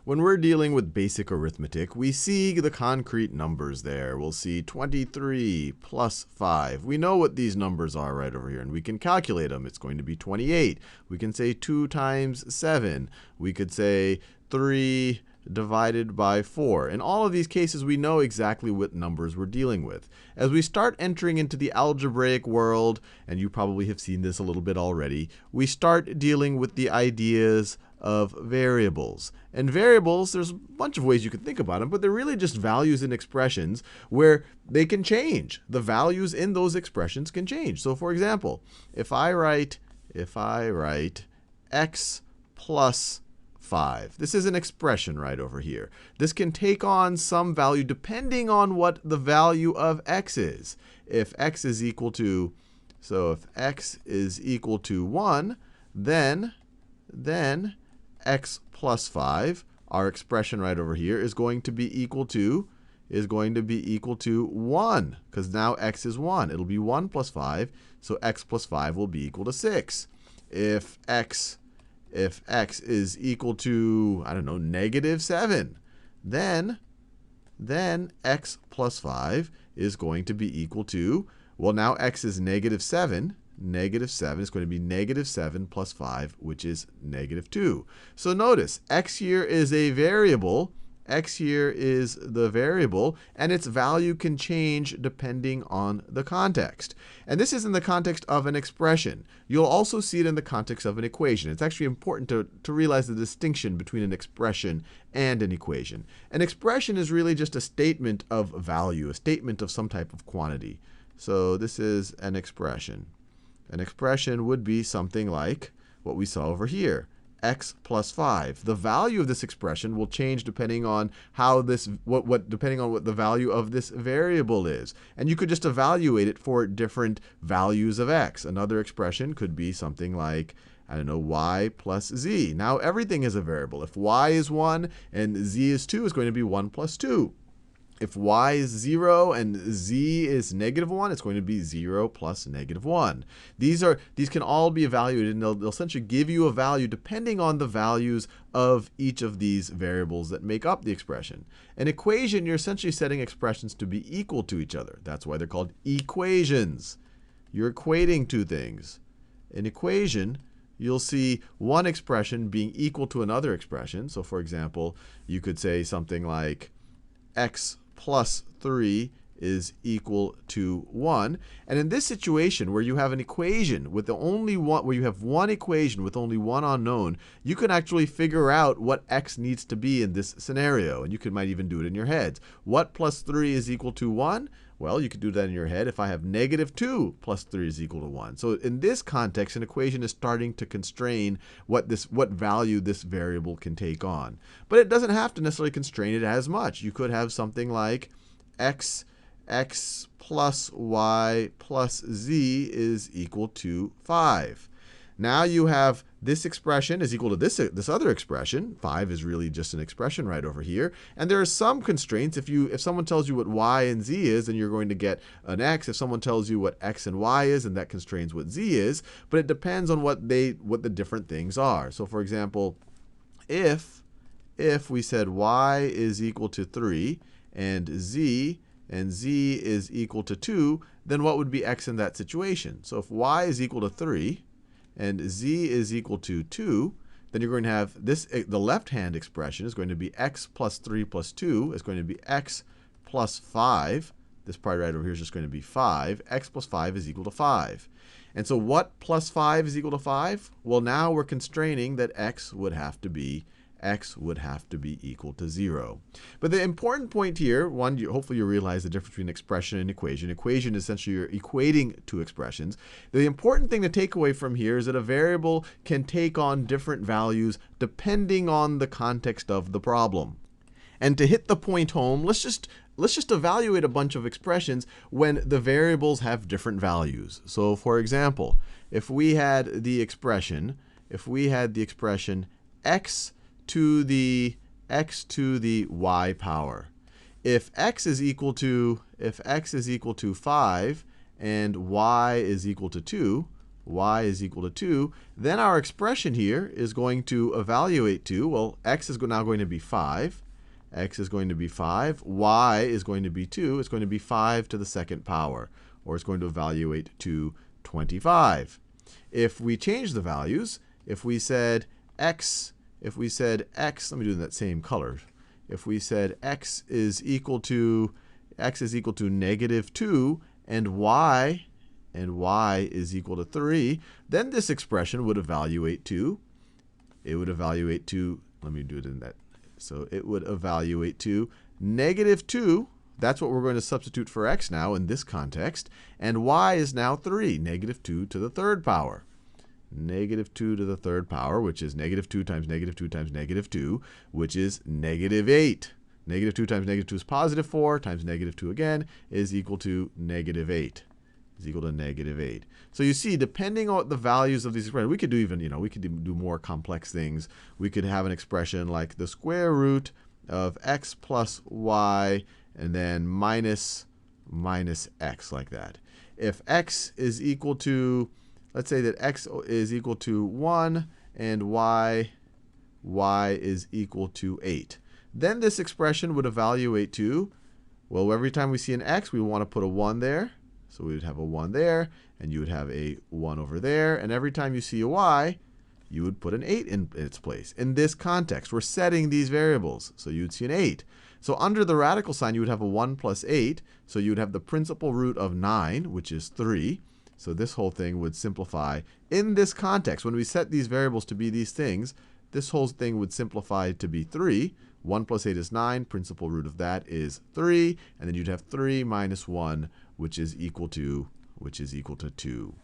when we're dealing with basic arithmetic, we see the concrete numbers there. We'll see 23 plus 5. We know what these numbers are right over here, and we can calculate them. It's going to be 28. We can say 2 times 7. We could say 3 divided by 4. In all of these cases, we know exactly what numbers we're dealing with. As we start entering into the algebraic world, and you probably have seen this a little bit already, we start dealing with the ideas of variables. And variables, there's a bunch of ways you can think about them, but they're really just values in expressions where they can change. The values in those expressions can change. So for example, if I write x plus 5. This is an expression right over here. This can take on some value depending on what the value of x is. If x is equal to, if x is equal to 1, then x plus 5, our expression right over here, is going to be equal to 1, because now x is 1. It'll be 1 plus 5, so x plus 5 will be equal to 6. If x is equal to, I don't know, -7, then x plus 5 is going to be equal to, well, now x is -7. -7 is going to be -7 plus 5, which is -2. So notice, x here is a variable. X here is the variable, and its value can change depending on the context. And this is in the context of an expression. You'll also see it in the context of an equation. It's actually important to realize the distinction between an expression and an equation. An expression is really just a statement of value, a statement of some type of quantity. So this is an expression. An expression would be something like what we saw over here. X plus 5. The value of this expression will change depending on depending on what the value of this variable is. And you could just evaluate it for different values of x. Another expression could be something like, I don't know, y plus z. Now everything is a variable. If y is 1 and z is 2, it's going to be 1 plus 2. If y is 0 and z is -1, it's going to be 0 plus -1. These can all be evaluated, and they'll essentially give you a value depending on the values of each of these variables that make up the expression. An equation, you're essentially setting expressions to be equal to each other. That's why they're called equations. You're equating two things. An equation, you'll see one expression being equal to another expression. So for example, you could say something like x plus 3 is equal to 1. And in this situation where you have an equation with where you have one equation with only one unknown, you can actually figure out what x needs to be in this scenario. And you might even do it in your heads. What plus 3 is equal to 1? Well, you could do that in your head. If I have -2 plus 3 is equal to 1. So in this context, an equation is starting to constrain what value this variable can take on. But it doesn't have to necessarily constrain it as much. You could have something like x plus y plus z is equal to 5. Now you have this expression is equal to this other expression. 5 is really just an expression right over here. And there are some constraints. If someone tells you what y and z is, then you're going to get an x. If someone tells you what x and y is, then that constrains what z is. But it depends on what the different things are. So for example, if we said y is equal to 3 and z is equal to 2, then what would be x in that situation? So if y is equal to 3 and z is equal to 2, then you're going to have the left-hand expression is going to be x plus 3 plus 2 is going to be x plus 5. This part right over here is just going to be 5. X plus 5 is equal to 5. And so what plus 5 is equal to 5? Well, now we're constraining that x would have to be equal to 0. But the important point here, hopefully you realize the difference between expression and equation. Equation is essentially you're equating two expressions. The important thing to take away from here is that a variable can take on different values depending on the context of the problem. And to hit the point home, let's just evaluate a bunch of expressions when the variables have different values. So for example, if we had the expression x to the y power. If x is equal to 5 and y is equal to 2, y is equal to 2, then our expression here is going to evaluate to, well, x is now going to be 5. X is going to be 5. Y is going to be 2. It's going to be 5 to the second power, or it's going to evaluate to 25. If we change the values, if we said x, let me do it in that same color. If we said x is equal to -2 and y is equal to 3, then this expression would evaluate to, let me do it in that. So it would evaluate to -2. That's what we're going to substitute for x now in this context. And y is now 3, -2 to the third power. -2 to the third power, which is -2 times -2 times -2, which is -8. -2 times -2 is +4, times -2 again is equal to -8. Is equal to -8. So you see, depending on the values of these expressions, we could do even, we could do more complex things. We could have an expression like the square root of x plus y and then minus x, like that. If x is equal to, let's say that x is equal to 1 and y is equal to 8. Then this expression would evaluate to, well, every time we see an x, we want to put a 1 there. So we would have a 1 there, and you would have a 1 over there. And every time you see a y, you would put an 8 in its place. In this context, we're setting these variables. So you'd see an 8. So under the radical sign, you would have a 1 plus 8. So you would have the principal root of 9, which is 3. So this whole thing would simplify. In this context, when we set these variables to be these things, this whole thing would simplify to be 3. 1 plus 8 is 9. Principal root of that is 3. And then you'd have 3 minus 1, which is equal to 2.